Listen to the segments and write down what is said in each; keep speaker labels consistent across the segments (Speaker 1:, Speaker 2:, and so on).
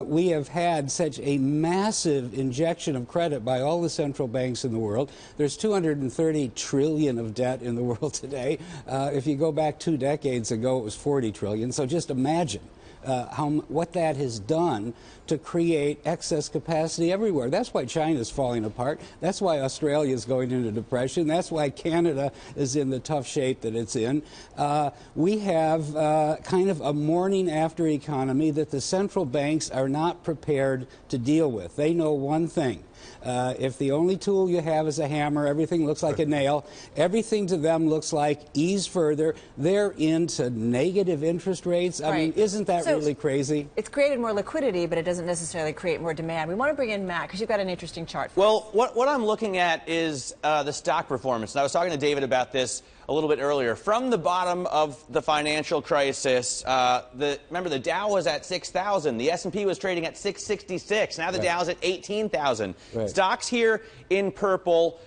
Speaker 1: We have had such a massive injection of credit by all the central banks in the world. There's 230 trillion of debt in the world today. If you go back 2 decades ago, it was 40 trillion. So just imagine what that has done to create excess capacity everywhere. That's why China's falling apart. That's why Australia is going into depression. That's why Canada is in the tough shape that it's in. We have kind of a morning after economy that the central banks are not prepared to deal with. They know one thing. If the only tool you have is a hammer, everything looks like a nail. Everything to them looks like ease further. They're into negative interest rates. I mean, isn't that really crazy?
Speaker 2: It's created more liquidity, but it doesn't necessarily create more demand. We want to bring in Matt, because you've got an interesting chart for us.
Speaker 3: Well, what I'm looking at is the stock performance. And I was talking to David about this a little bit earlier. From the bottom of the financial crisis, remember the Dow was at 6,000. The S&P was trading at 666. Now the Dow's at 18,000. Stocks here in purple,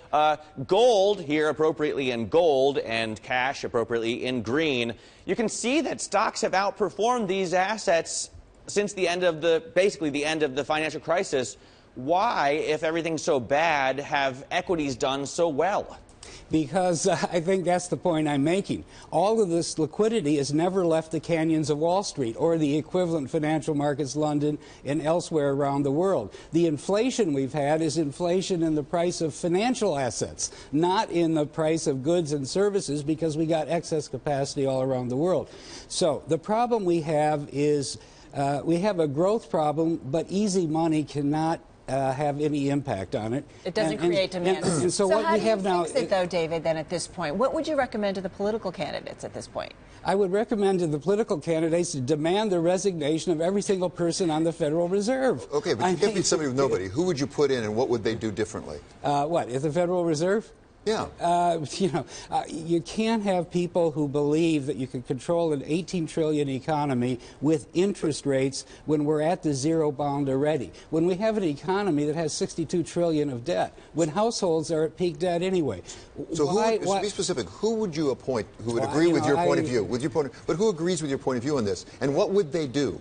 Speaker 3: gold here appropriately in gold, and cash appropriately in green. You can see that stocks have outperformed these assets since the end of basically the end of the financial crisis. Why, if everything's so bad, have equities done so well?
Speaker 1: Because I think that's the point I'm making. All of this liquidity has never left the canyons of Wall Street or the equivalent financial markets, London and elsewhere around the world. The inflation we've had is inflation in the price of financial assets, not in the price of goods and services, because we got excess capacity all around the world. So the problem we have is we have a growth problem, but easy money cannot have any impact on it.
Speaker 2: It doesn't create demand.
Speaker 1: And so what
Speaker 2: how
Speaker 1: we
Speaker 2: do
Speaker 1: have
Speaker 2: you
Speaker 1: now,
Speaker 2: fix it, though, David, then at this point? What would you recommend to the political candidates at this point?
Speaker 1: I would recommend to the political candidates to demand the resignation of every single person on the Federal Reserve.
Speaker 4: Okay, but you can't be somebody with nobody. Who would you put in, and what would they do differently?
Speaker 1: What, at the Federal Reserve?
Speaker 4: Yeah.
Speaker 1: You can't have people who believe that you can control an 18 trillion economy with interest rates when we're at the zero bound already. When we have an economy that has 62 trillion of debt, when households are at peak debt anyway.
Speaker 4: So be specific. Who would you appoint who would agree with your point of view? But who agrees with your point of view on this? And what would they do?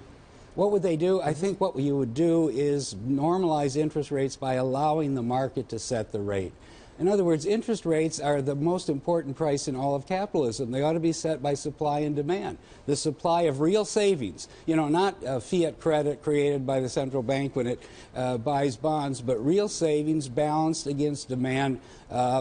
Speaker 1: What would they do? I think what you would do is normalize interest rates by allowing the market to set the rate. In other words, interest rates are the most important price in all of capitalism. They ought to be set by supply and demand. The supply of real savings, not fiat credit created by the central bank when it buys bonds, but real savings balanced against demand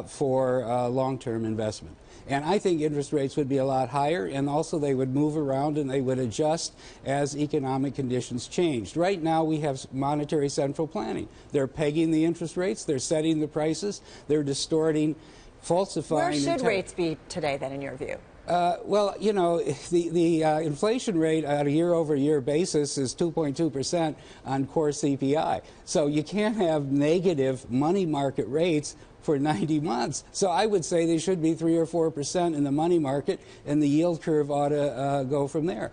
Speaker 1: for long-term investment. And I think interest rates would be a lot higher, and also they would move around and they would adjust as economic conditions changed. Right now we have monetary central planning. They're pegging the interest rates, they're setting the prices, they're distorting, falsifying.
Speaker 2: Where should rates be today, then, in your view?
Speaker 1: Well, the inflation rate on a year-over-year basis is 2.2% on core CPI. So you can't have negative money market rates for 90 months. So I would say they should be 3 or 4% in the money market, and the yield curve ought to go from there.